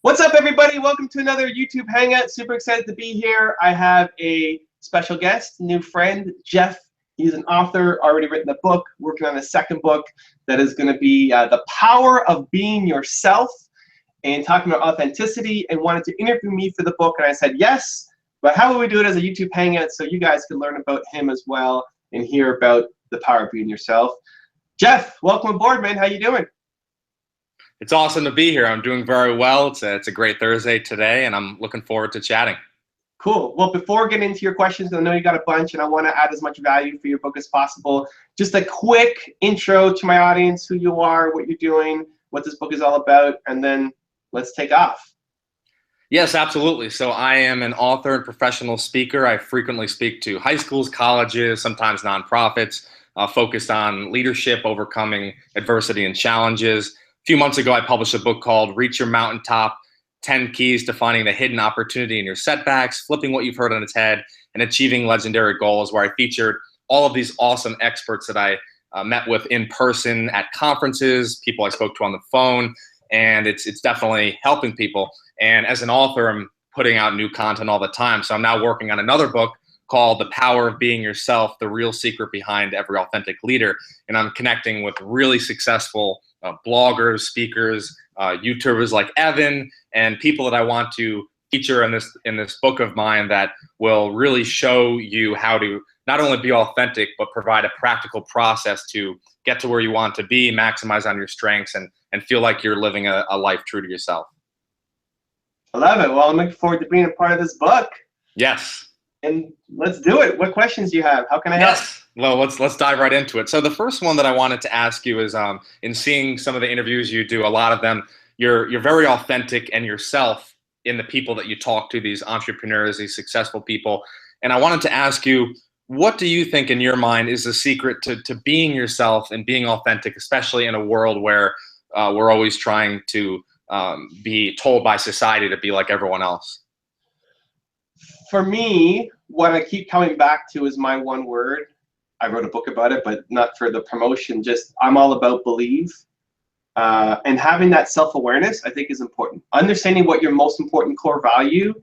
What's up, everybody? Welcome to another YouTube Hangout. Super excited to be here. I have a special guest, new friend, Jeff. He's an author, already written a book, working on a second book that is going to be The Power of Being Yourself, and talking about authenticity, and wanted to interview me for the book. And I said yes, but how would we do it as a YouTube Hangout so you guys can learn about him as well and hear about the power of being yourself. Jeff, welcome aboard, man. How you doing? It's awesome to be here. I'm doing very well. It's a great Thursday today, and I'm looking forward to chatting. Cool. Well, before getting into your questions, I know you got a bunch, and I want to add as much value for your book as possible. Just a quick intro to my audience, who you are, what you're doing, what this book is all about, and then let's take off. Yes, absolutely. So I am an author and professional speaker. I frequently speak to high schools, colleges, sometimes nonprofits, focused on leadership, overcoming adversity and challenges. A few months ago, I published a book called Reach Your Mountaintop, 10 Keys to Finding the Hidden Opportunity in Your Setbacks, Flipping What You've Heard on its Head, and Achieving Legendary Goals, where I featured all of these awesome experts that I met with in person at conferences, people I spoke to on the phone, and it's definitely helping people. And as an author, I'm putting out new content all the time. So I'm now working on another book called The Power of Being Yourself, The Real Secret Behind Every Authentic Leader. And I'm connecting with really successful bloggers, speakers, YouTubers like Evan, and people that I want to feature in this book of mine that will really show you how to not only be authentic, but provide a practical process to get to where you want to be, maximize on your strengths, and feel like you're living a life true to yourself. I love it. Well, I'm looking forward to being a part of this book. Yes. And let's do it. What questions do you have? How can I help? Yes. Well, let's dive right into it. So the first one that I wanted to ask you is, in seeing some of the interviews you do, a lot of them, you're very authentic and yourself in the people that you talk to, these entrepreneurs, these successful people. And I wanted to ask you, what do you think in your mind is the secret to being yourself and being authentic, especially in a world where we're always trying to be told by society to be like everyone else? For me, what I keep coming back to is my one word. I wrote a book about it, but not for the promotion. Just I'm all about believe. And having that self-awareness, I think, is important. Understanding what your most important core value,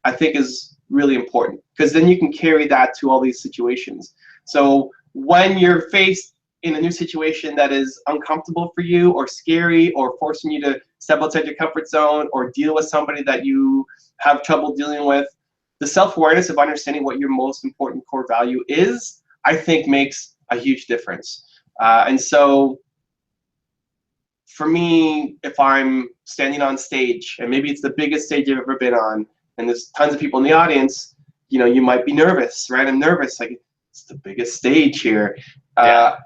I think, is really important, because then you can carry that to all these situations. So when you're faced in a new situation that is uncomfortable for you or scary or forcing you to step outside your comfort zone or deal with somebody that you have trouble dealing with, the self-awareness of understanding what your most important core value is, I think, makes a huge difference. And so for me, if I'm standing on stage, and maybe it's the biggest stage I've ever been on, and there's tons of people in the audience, you know, you might be nervous, right? I'm nervous, like, it's the biggest stage here. Yeah.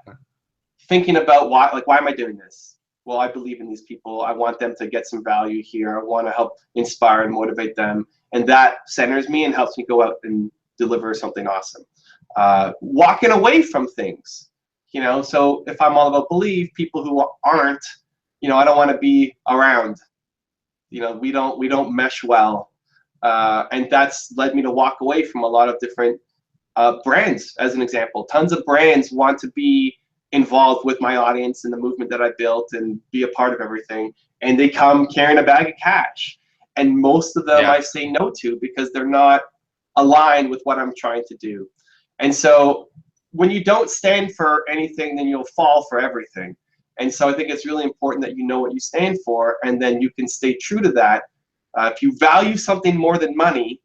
Thinking about why am I doing this? Well, I believe in these people. I want them to get some value here. I want to help inspire and motivate them. And that centers me and helps me go out and deliver something awesome. Walking away from things, you know, so if I'm all about believe, people who aren't, you know, I don't want to be around. You know, we don't mesh well. And that's led me to walk away from a lot of different brands, as an example. Tons of brands want to be involved with my audience and the movement that I built and be a part of everything. And they come carrying a bag of cash. And most of them I say no to because they're not aligned with what I'm trying to do. And so when you don't stand for anything, then you'll fall for everything. And so I think it's really important that you know what you stand for, and then you can stay true to that. If you value something more than money,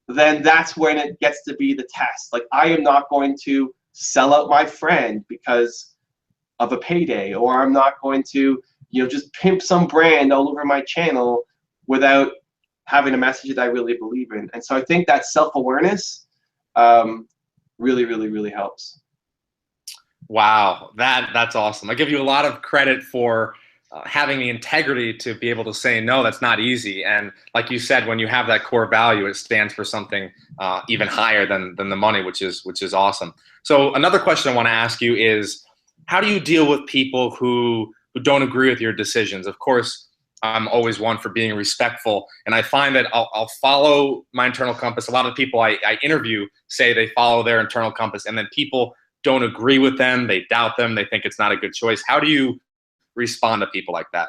then that's when it gets to be the test. Like, I am not going to sell out my friend because of a payday, or I'm not going to, you know, just pimp some brand all over my channel without having a message that I really believe in. And so I think that self-awareness really, really, really helps. Wow, that's awesome. I give you a lot of credit for having the integrity to be able to say no. That's not easy. And like you said, when you have that core value, it stands for something even higher than the money, which is awesome. So another question I want to ask you is, how do you deal with people who don't agree with your decisions? Of course, I'm always one for being respectful, and I find that I'll follow my internal compass. A lot of people I interview say they follow their internal compass, and then people don't agree with them, they doubt them, they think it's not a good choice. How do you respond to people like that?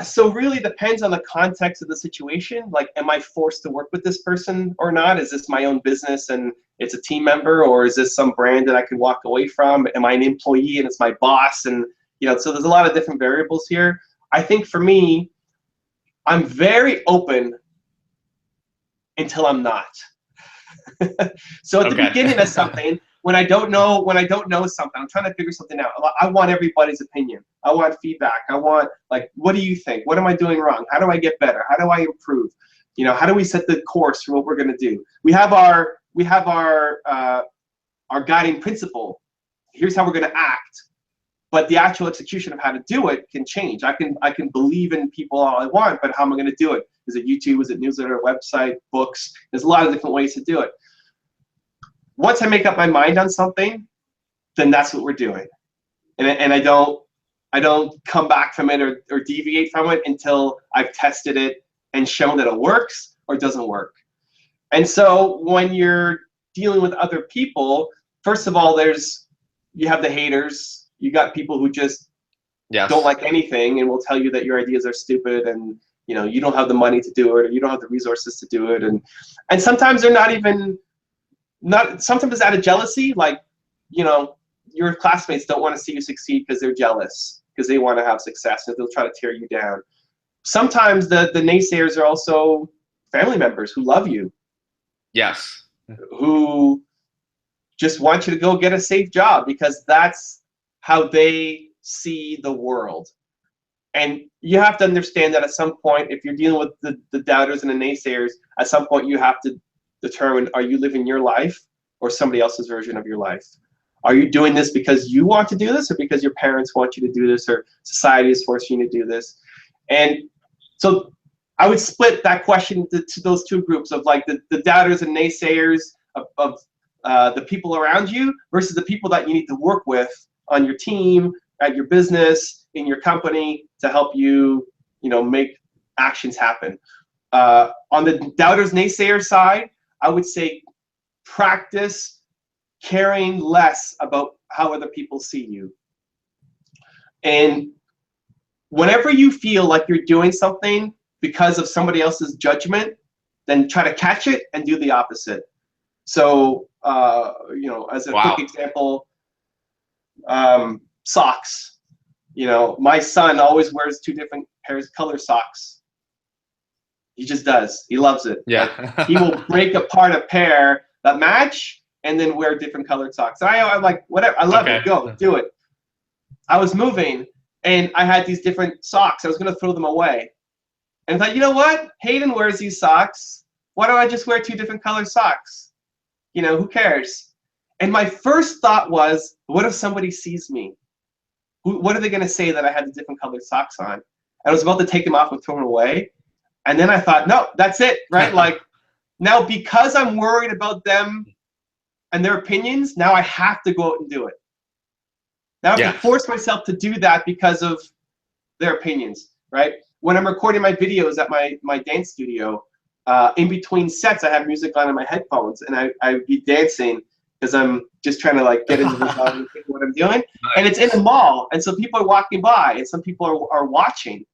So really depends on the context of the situation. Like, am I forced to work with this person or not? Is this my own business and it's a team member, or is this some brand that I can walk away from? Am I an employee and it's my boss? And, you know, so there's a lot of different variables here. I think for me, I'm very open until I'm not. So at the beginning of something, when I don't know something, I'm trying to figure something out. I want everybody's opinion. I want feedback. I want, like, what do you think? What am I doing wrong? How do I get better? How do I improve? You know, how do we set the course for what we're going to do? We have our guiding principle. Here's how we're going to act. But the actual execution of how to do it can change. I can believe in people all I want, but how am I going to do it? Is it YouTube? Is it newsletter, website, books? There's a lot of different ways to do it. Once I make up my mind on something, then that's what we're doing. And I don't come back from it or deviate from it until I've tested it and shown that it works or doesn't work. And so when you're dealing with other people, first of all, you have the haters. You got people who just don't like anything and will tell you that your ideas are stupid and, you know, you don't have the money to do it, or you don't have the resources to do it. And sometimes they're sometimes it's out of jealousy. Like, you know, your classmates don't want to see you succeed because they're jealous, because they want to have success, and they'll try to tear you down. Sometimes the naysayers are also family members who love you. Yes. Who just want you to go get a safe job because that's how they see the world. And you have to understand that at some point, if you're dealing with the doubters and the naysayers, at some point you have to determine, are you living your life or somebody else's version of your life? Are you doing this because you want to do this, or because your parents want you to do this, or society is forcing you to do this? And so I would split that question to those two groups of, like, the doubters and naysayers of the people around you versus the people that you need to work with on your team, at your business, in your company, to help you, you know, make actions happen. On the doubters, naysayer side, I would say practice caring less about how other people see you. And whenever you feel like you're doing something because of somebody else's judgment, then try to catch it and do the opposite. So, you know, as a quick example, socks. You know, my son always wears 2 different pairs of color socks. He just does. He loves it. Yeah. Like, he will break apart a pair that match and then wear different colored socks. And I'm like, whatever. I love it. Go, do it. I was moving and I had these different socks. I was going to throw them away. And I thought, you know what? Hayden wears these socks. Why don't I just wear 2 different colored socks? You know, who cares? And my first thought was, what if somebody sees me? What are they going to say that I had the different colored socks on? And I was about to take them off and throw them away. And then I thought, no, that's it, right? Like, now because I'm worried about them and their opinions, now I have to go out and do it. Now I have to force myself to do that because of their opinions, right? When I'm recording my videos at my dance studio, in between sets, I have music on in my headphones, and I'd be dancing because I'm just trying to, like, get into the song and think what I'm doing. Nice. And it's in a mall, and so people are walking by, and some people are watching.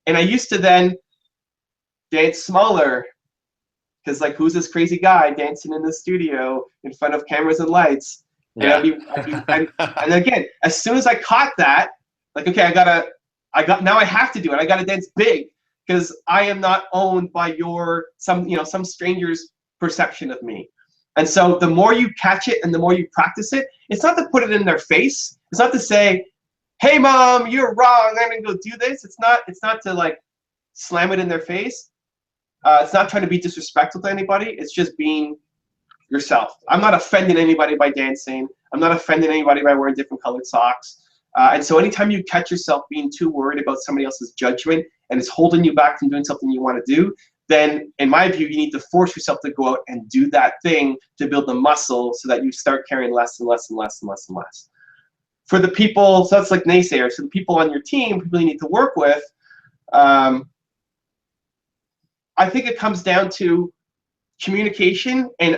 And I used to then dance smaller, because, like, who's this crazy guy dancing in the studio in front of cameras and lights? And and again, as soon as I caught that, like, okay, now I have to do it. I got to dance big because I am not owned by some stranger's perception of me. And so the more you catch it and the more you practice it, it's not to put it in their face. It's not to say, hey, mom, you're wrong, I'm going to go do this. It's not to, like, slam it in their face. It's not trying to be disrespectful to anybody. It's just being yourself. I'm not offending anybody by dancing. I'm not offending anybody by wearing different colored socks. And so anytime you catch yourself being too worried about somebody else's judgment and it's holding you back from doing something you want to do, then in my view, you need to force yourself to go out and do that thing to build the muscle so that you start caring less and less and less and less and less. For the people, so that's like naysayers, for the people on your team, people you need to work with, I think it comes down to communication and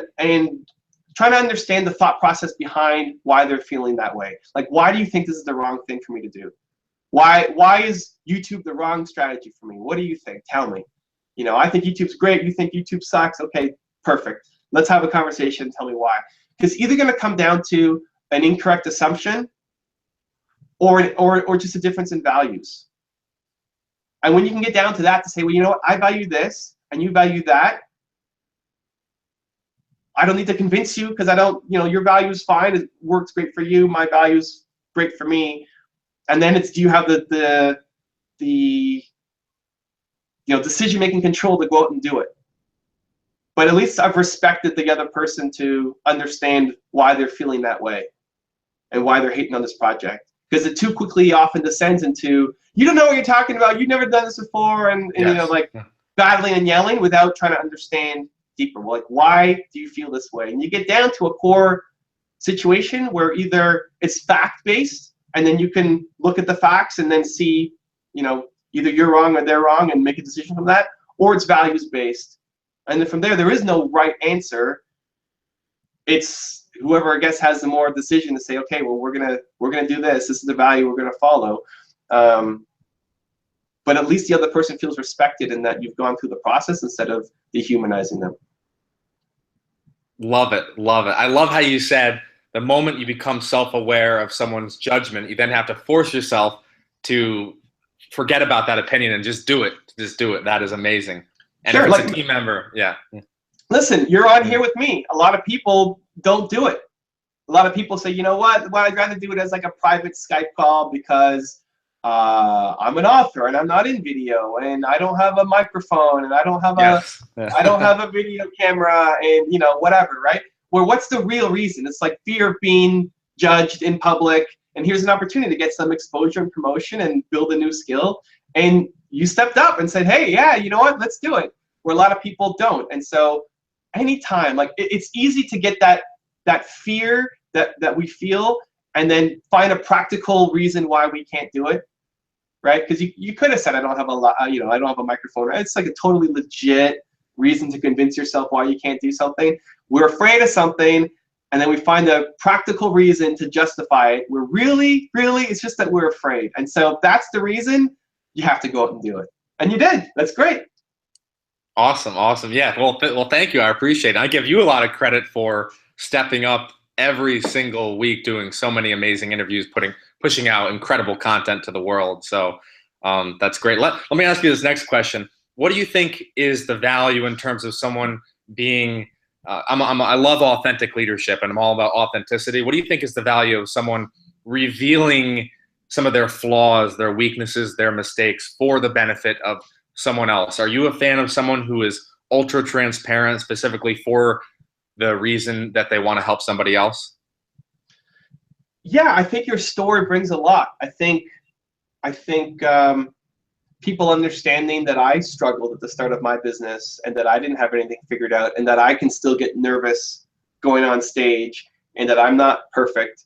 trying to understand the thought process behind why they're feeling that way. Like, why do you think this is the wrong thing for me to do? Why is YouTube the wrong strategy for me? What do you think? Tell me. You know, I think YouTube's great. You think YouTube sucks? Okay, perfect. Let's have a conversation and tell me why. Because it's either going to come down to an incorrect assumption or just a difference in values. And when you can get down to that, to say, well, you know what, I value this and you value that. I don't need to convince you because I don't, you know, your value is fine. It works great for you. My value's great for me. And then it's, do you have the you know, decision-making control to go out and do it? But at least I've respected the other person to understand why they're feeling that way and why they're hating on this project. Because it too quickly often descends into, you don't know what you're talking about, you've never done this before, and yes, you know, like battling and yelling without trying to understand deeper. Like, why do you feel this way? And you get down to a core situation where either it's fact-based, and then you can look at the facts and then see, you know, either you're wrong or they're wrong and make a decision from that, or it's values-based. And then from there is no right answer. It's whoever, I guess, has the more decision to say, okay, well, we're gonna do this. This is the value we're gonna follow. But at least the other person feels respected in that you've gone through the process instead of dehumanizing them. Love it, love it. I love how you said the moment you become self-aware of someone's judgment, you then have to force yourself to forget about that opinion and just do it. Just do it. That is amazing. And sure, if it's like, a team member, yeah. Listen, you're on here with me. A lot of people don't do it. A lot of people say, you know what? Well, I'd rather do it as like a private Skype call because I'm an author and I'm not in video and I don't have a microphone and I don't have I don't have a video camera and, you know, whatever, right? Well, what's the real reason? It's like fear of being judged in public, and here's an opportunity to get some exposure and promotion and build a new skill. And you stepped up and said, hey, yeah, you know what? Let's do it. Where a lot of people don't. And so anytime, like it's easy to get that fear that we feel and then find a practical reason why we can't do it, right? Because you could have said, I don't have you know, I don't have a microphone. It's like a totally legit reason to convince yourself why you can't do something. We're afraid of something, and then we find a practical reason to justify it. We're really, it's just that we're afraid. And so if that's the reason, you have to go out and do it. And you did. That's great. Awesome, awesome. Yeah, well, thank you. I appreciate it. I give you a lot of credit for stepping up every single week, doing so many amazing interviews, pushing out incredible content to the world. So that's great. Let me ask you this next question. What do you think is the value in terms of someone being, I love authentic leadership and I'm all about authenticity. What do you think is the value of someone revealing some of their flaws, their weaknesses, their mistakes for the benefit of someone else? Are you a fan of someone who is ultra transparent specifically for the reason that they want to help somebody else? Yeah, I think your story brings a lot. I think people understanding that I struggled at the start of my business and that I didn't have anything figured out and that I can still get nervous going on stage and that I'm not perfect,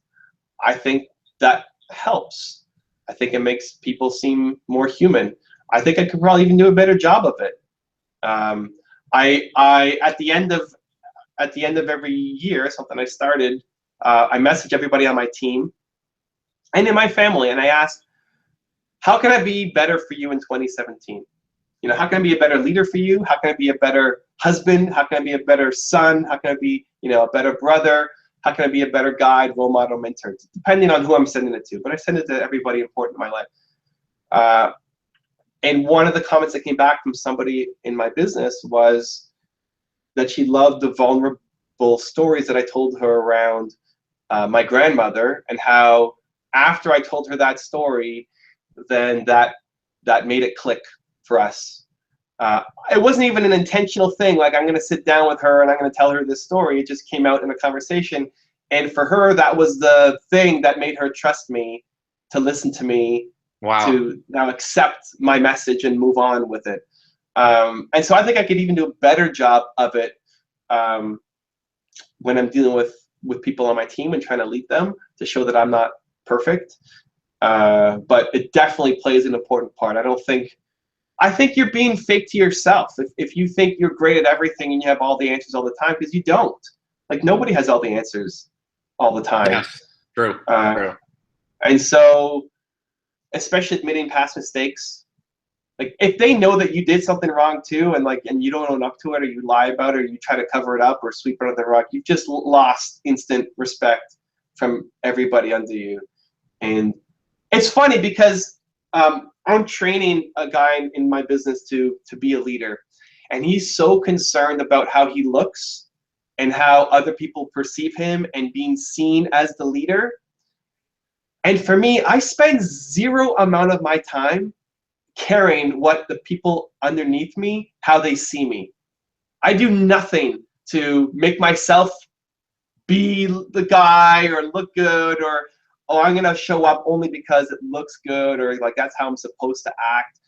I think that helps. I think it makes people seem more human. I think I could probably even do a better job of it. I at the end of every year, something I started, I message everybody on my team and in my family, and I ask, how can I be better for you in 2017? You know, how can I be a better leader for you? How can I be a better husband? How can I be a better son? How can I be, you know, a better brother? How can I be a better guide, role model, mentor? Depending on who I'm sending it to, but I send it to everybody important in my life. And one of the comments that came back from somebody in my business was that she loved the vulnerable stories that I told her around my grandmother, and how after I told her that story, then that made it click for us. It wasn't even an intentional thing, like I'm going to sit down with her and I'm going to tell her this story. It just came out in a conversation. And for her, that was the thing that made her trust me, to listen to me, wow, to now accept my message and move on with it. And so I think I could even do a better job of it when I'm dealing with people on my team and trying to lead them, to show that I'm not perfect. But it definitely plays an important part. I think you're being fake to yourself if you think you're great at everything and you have all the answers all the time, because you don't. Like, nobody has all the answers all the time. Yes, true. And so especially admitting past mistakes. Like if they know that you did something wrong too, and you don't own up to it, or you lie about it, or you try to cover it up or sweep it under the rug, you've just lost instant respect from everybody under you. And it's funny because I'm training a guy in my business to be a leader, and he's so concerned about how he looks and how other people perceive him and being seen as the leader. And for me, I spend zero amount of my time caring what the people underneath me, how they see me. I do nothing to make myself be the guy or look good, or, oh, I'm gonna show up only because it looks good, or like that's how I'm supposed to act.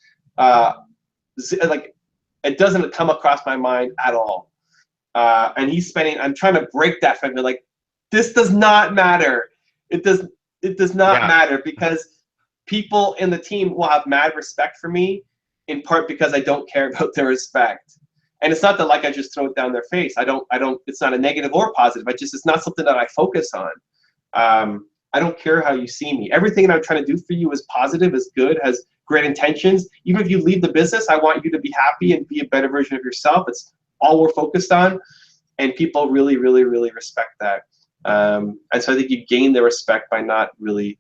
Like it doesn't come across my mind at all. And I'm trying to break that from me. Like, this does not matter. It does not matter, because people in the team will have mad respect for me, in part because I don't care about their respect. And it's not that like I just throw it down their face. It's not a negative or positive. It's not something that I focus on. I don't care how you see me. Everything that I'm trying to do for you is positive, is good, has great intentions. Even if you leave the business, I want you to be happy and be a better version of yourself. It's all we're focused on. And people really, really, really respect that. And so I think you gain their respect by not really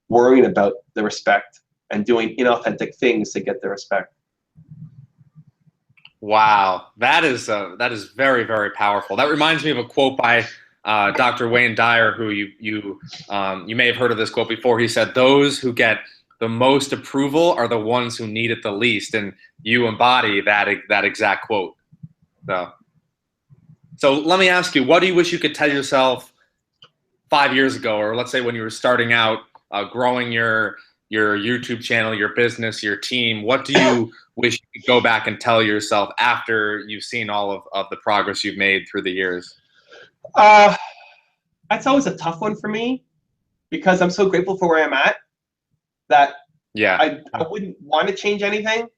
worrying about the respect and doing inauthentic things to get their respect. Wow, that is very, very powerful. That reminds me of a quote by Dr. Wayne Dyer, who you may have heard of this quote before. He said, "Those who get the most approval are the ones who need it the least," and you embody that exact quote. So let me ask you, what do you wish you could tell yourself 5 years ago, or let's say when you were starting out, growing your YouTube channel, your business, your team? What do you wish you could go back and tell yourself after you've seen all of the progress you've made through the years? That's always a tough one for me, because I'm so grateful for where I'm at that I wouldn't want to change anything.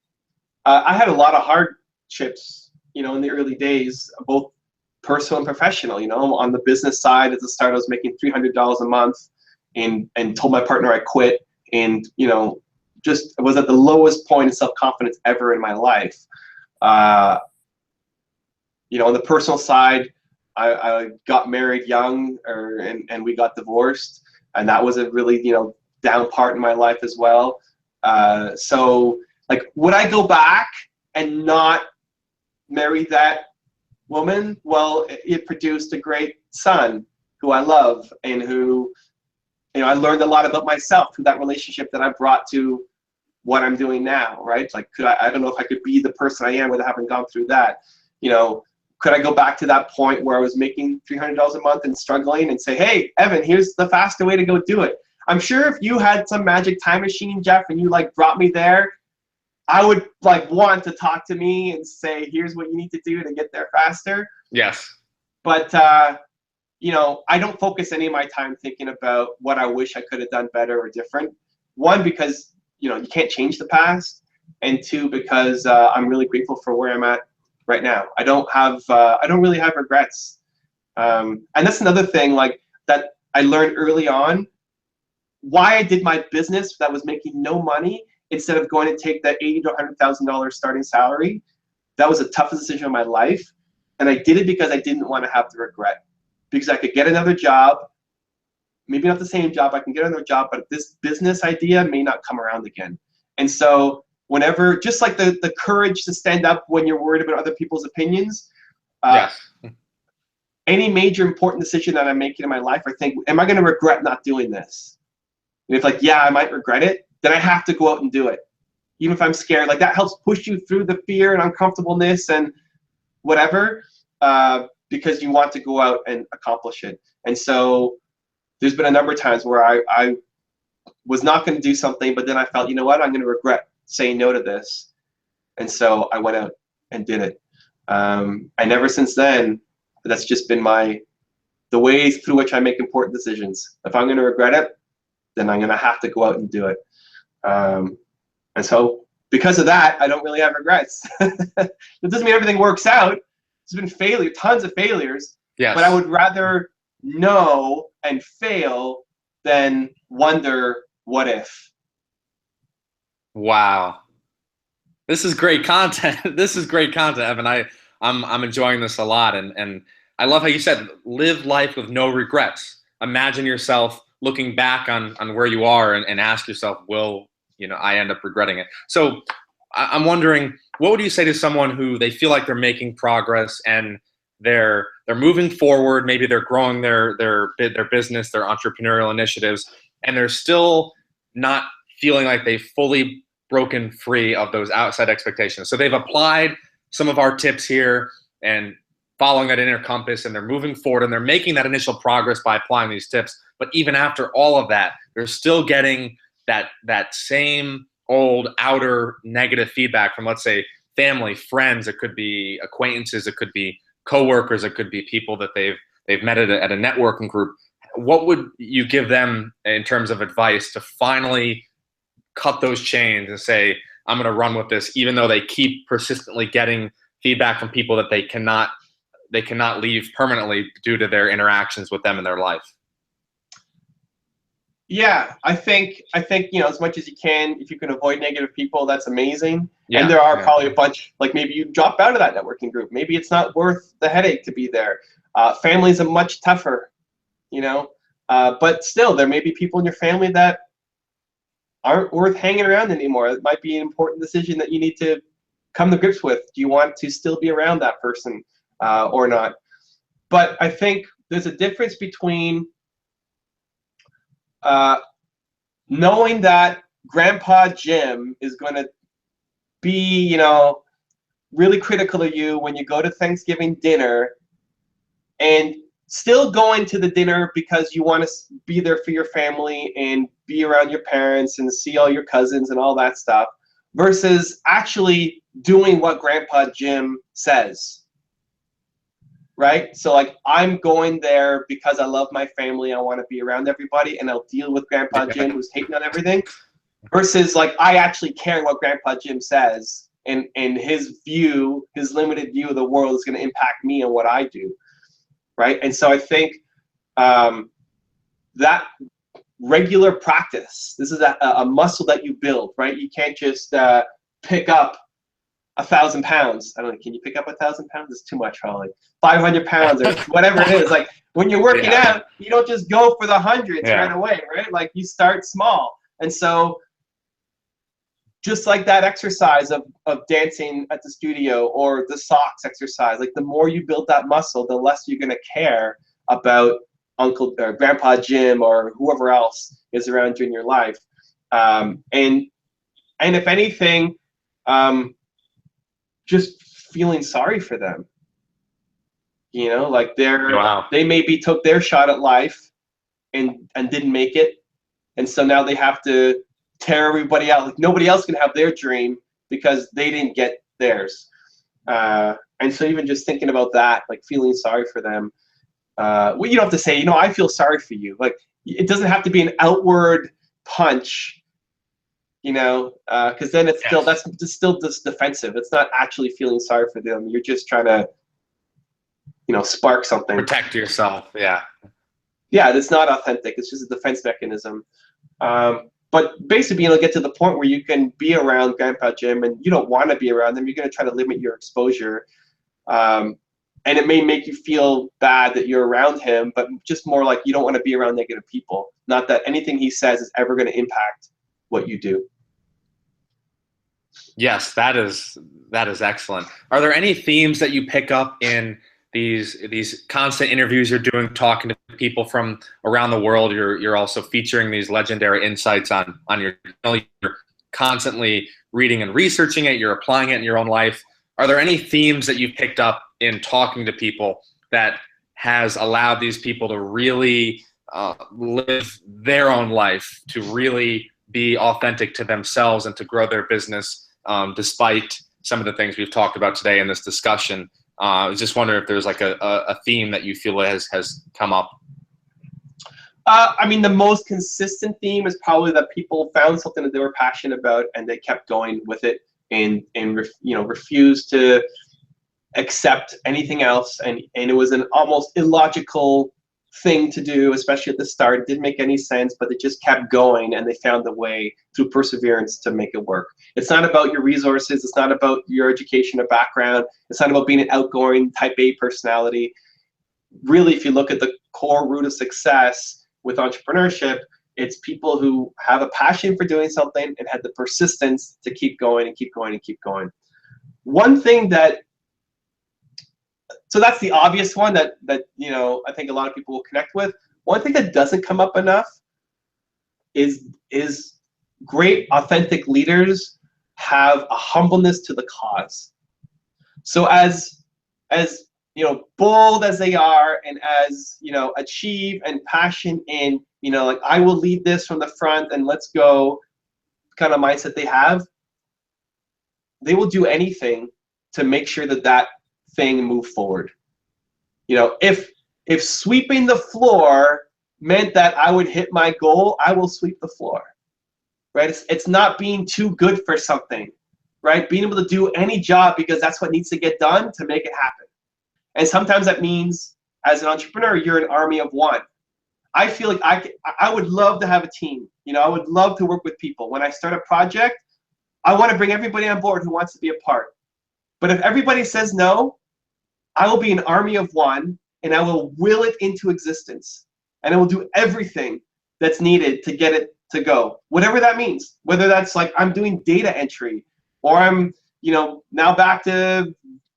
I had a lot of hardships, in the early days, both personal and professional. On the business side, at the start, I was making $300 a month, and told my partner I quit, and just was at the lowest point of self-confidence ever in my life. On the personal side, I got married young, and we got divorced, and that was a really down part in my life as well. So like, would I go back and not marry that woman? Well, it produced a great son who I love, and who I learned a lot about myself through that relationship that I brought to what I'm doing now, right? Like, I don't know if I could be the person I am without having gone through that. Could I go back to that point where I was making $300 a month and struggling, and say, hey, Evan, here's the faster way to go do it? I'm sure if you had some magic time machine, Jeff, and you brought me there, I would want to talk to me and say, here's what you need to do to get there faster. Yes. But I don't focus any of my time thinking about what I wish I could have done better or different. One, because you can't change the past, and two, because I'm really grateful for where I'm at right now. I don't really have regrets. And that's another thing that I learned early on, why I did my business that was making no money instead of going to take that $80,000 to $100,000 starting salary. That was the toughest decision of my life. And I did it because I didn't want to have the regret. Because I could get another job, maybe not the same job, I can get another job, but this business idea may not come around again. And so whenever, just like the courage to stand up when you're worried about other people's opinions, yes. Any major important decision that I'm making in my life, I think, am I going to regret not doing this? And if yeah, I might regret it, then I have to go out and do it. Even if I'm scared, that helps push you through the fear and uncomfortableness and whatever, because you want to go out and accomplish it. And so there's been a number of times where I was not going to do something, but then I felt, you know what, I'm going to regret saying no to this. And so I went out and did it. And ever since then, that's just been the way through which I make important decisions. If I'm going to regret it, then I'm going to have to go out and do it. And so because of that, I don't really have regrets. It doesn't mean everything works out. There's been tons of failures. Yes. But I would rather know and fail than wonder what if. Wow. This is great content. This is great content, Evan. I'm enjoying this a lot, and I love how you said live life with no regrets. Imagine yourself looking back on where you are and ask yourself, will I end up regretting it? So I'm wondering, what would you say to someone who they feel like they're making progress and they're moving forward, maybe they're growing their business, their entrepreneurial initiatives, and they're still not feeling like they've fully broken free of those outside expectations. So they've applied some of our tips here and following that inner compass, and they're moving forward and they're making that initial progress by applying these tips. But even after all of that, they're still getting that same old outer negative feedback from, let's say, family, friends. It could be acquaintances, it could be coworkers, it could be people that they've met at a networking group. What would you give them in terms of advice to finally cut those chains and say, I'm going to run with this, even though they keep persistently getting feedback from people that they cannot leave permanently due to their interactions with them in their life? Yeah, I think as much as you can, if you can avoid negative people, that's amazing. Yeah, and there are probably a bunch, like maybe you drop out of that networking group. Maybe it's not worth the headache to be there. Families are much tougher, but still there may be people in your family that aren't worth hanging around anymore. It might be an important decision that you need to come to grips with. Do you want to still be around that person or not? But I think there's a difference between knowing that Grandpa Jim is going to be, really critical of you when you go to Thanksgiving dinner, and still going to the dinner because you want to be there for your family and be around your parents and see all your cousins and all that stuff, versus actually doing what Grandpa Jim says. Right? So like, I'm going there because I love my family, I want to be around everybody, and I'll deal with Grandpa Jim who's hating on everything, versus like, I actually care what Grandpa Jim says, and his limited view of the world is going to impact me and what I do. Right? And so I think that regular practice, this is a muscle that you build, right? You can't just pick up 1,000 pounds. I don't know, can you pick up 1,000 pounds? It's too much, probably. 500 pounds or whatever it is. Like, when you're working out, you don't just go for the hundreds right away, right? Like, you start small. And so just like that exercise of dancing at the studio, or the socks exercise, like, the more you build that muscle, the less you're going to care about Uncle or Grandpa Jim or whoever else is around you in your life. And if anything, just feeling sorry for them. Like, they maybe took their shot at life and didn't make it, and so now they have to tear everybody out. Like, nobody else can have their dream because they didn't get theirs. And so even just thinking about that, like, feeling sorry for them. Well, you don't have to say, I feel sorry for you. Like, it doesn't have to be an outward punch, because then it's still just defensive. It's not actually feeling sorry for them. You're just trying to, spark something. Protect yourself. Yeah. Yeah, it's not authentic. It's just a defense mechanism. But basically, get to the point where you can be around Grandpa Jim and you don't want to be around them. You're going to try to limit your exposure. And it may make you feel bad that you're around him, but just more like you don't want to be around negative people. Not that anything he says is ever going to impact what you do. Yes, that is excellent. Are there any themes that you pick up in these constant interviews you're doing, talking to people from around the world? You're also featuring these legendary insights on your channel. You're constantly reading and researching it. You're applying it in your own life. Are there any themes that you've picked up in talking to people that has allowed these people to really live their own life, to really be authentic to themselves and to grow their business, despite some of the things we've talked about today in this discussion? I was just wondering if there's like a theme that you feel has come up. I mean, the most consistent theme is probably that people found something that they were passionate about and they kept going with it, and refused to accept anything else. And it was an almost illogical thing to do, especially at the start. It didn't make any sense, but they just kept going and they found a way through perseverance to make it work. It's not about your resources. It's not about your education or background. It's not about being an outgoing type A personality. Really, if you look at the core root of success with entrepreneurship, it's people who have a passion for doing something and had the persistence to keep going and keep going and keep going. One thing that, so that's the obvious one that you know, I think a lot of people will connect with. One thing that doesn't come up enough is great authentic leaders have a humbleness to the cause. So as you know, bold as they are, and as, you know, achieve and passion in, you know, like, I will lead this from the front and let's go kind of mindset they have, they will do anything to make sure that that thing move forward. You know, if sweeping the floor meant that I would hit my goal, I will sweep the floor, right? It's not being too good for something, right? Being able to do any job because that's what needs to get done to make it happen. And sometimes that means, as an entrepreneur, you're an army of one. I feel like I would love to have a team. You know, I would love to work with people. When I start a project, I want to bring everybody on board who wants to be a part. But if everybody says no, I will be an army of one, and I will will it into existence. And I will do everything that's needed to get it to go, whatever that means. Whether that's like I'm doing data entry, or I'm, you know, now back to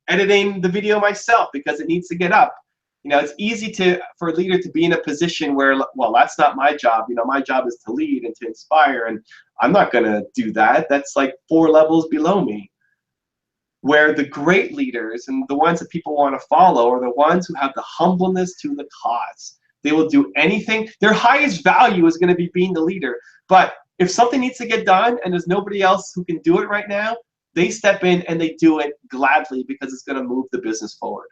editing the video myself because it needs to get up. You know, it's easy for a leader to be in a position where, well, that's not my job. You know, my job is to lead and to inspire, and I'm not going to do that. That's like 4 levels below me. Where the great leaders and the ones that people want to follow are the ones who have the humbleness to the cause. They will do anything. Their highest value is going to be being the leader. But if something needs to get done and there's nobody else who can do it right now, they step in and they do it gladly because it's going to move the business forward.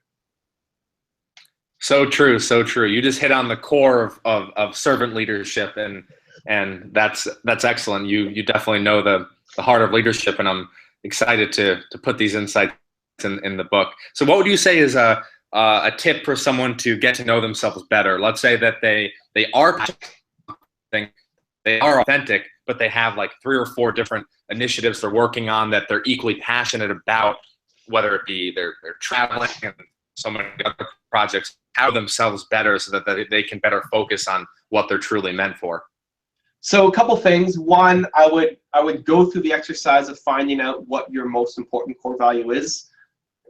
So true, so true. You just hit on the core of servant leadership, and that's excellent. You definitely know the heart of leadership, and I'm excited to put these insights in the book. So what would you say is a tip for someone to get to know themselves better? Let's say that they are authentic, but they have like 3 or 4 different initiatives they're working on that they're equally passionate about, whether it be they're traveling and so many other projects. How themselves better so that they can better focus on what they're truly meant for? So a couple things. One, I would go through the exercise of finding out what your most important core value is.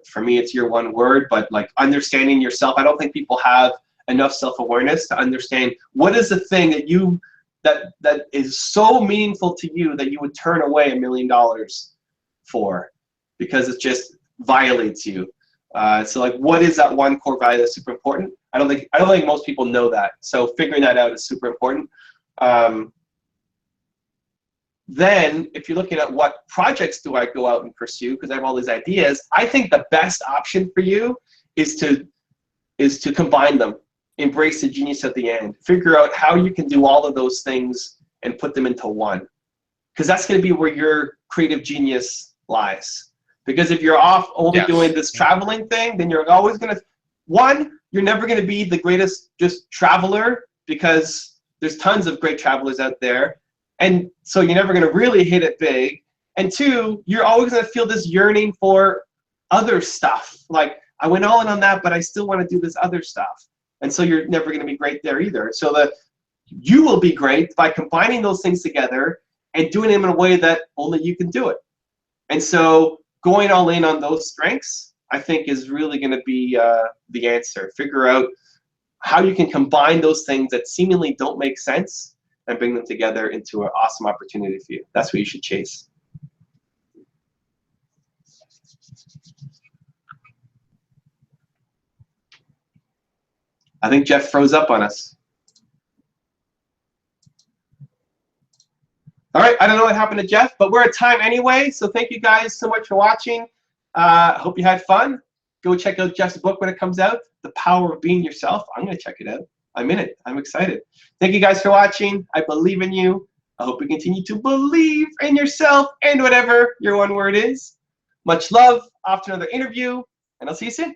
For me, it's your one word, but like understanding yourself. I don't think people have enough self-awareness to understand what is the thing that that is so meaningful to you that you would turn away $1 million for, because it just violates you. So like, what is that one core value that's super important? I don't think most people know that. So figuring that out is super important. Then if you're looking at what projects do I go out and pursue, because I have all these ideas, I think the best option for you is to combine them. Embrace the genius at the end. Figure out how you can do all of those things and put them into one. Because that's going to be where your creative genius lies. Because if you're off only doing this traveling thing, then you're always going to, one, you're never going to be the greatest just traveler, because there's tons of great travelers out there. And so you're never going to really hit it big. And 2, you're always going to feel this yearning for other stuff. Like, I went all in on that, but I still want to do this other stuff. And so you're never going to be great there either. So you will be great by combining those things together and doing them in a way that only you can do it. And so going all in on those strengths, I think, is really going to be the answer. Figure out how you can combine those things that seemingly don't make sense and bring them together into an awesome opportunity for you. That's what you should chase. I think Jeff froze up on us. All right, I don't know what happened to Jeff, but we're at time anyway, so thank you guys so much for watching. Hope you had fun. Go check out Jeff's book when it comes out, The Power of Being Yourself. I'm going to check it out. I'm in it. I'm excited. Thank you guys for watching. I believe in you. I hope you continue to believe in yourself and whatever your one word is. Much love. Off to another interview, and I'll see you soon.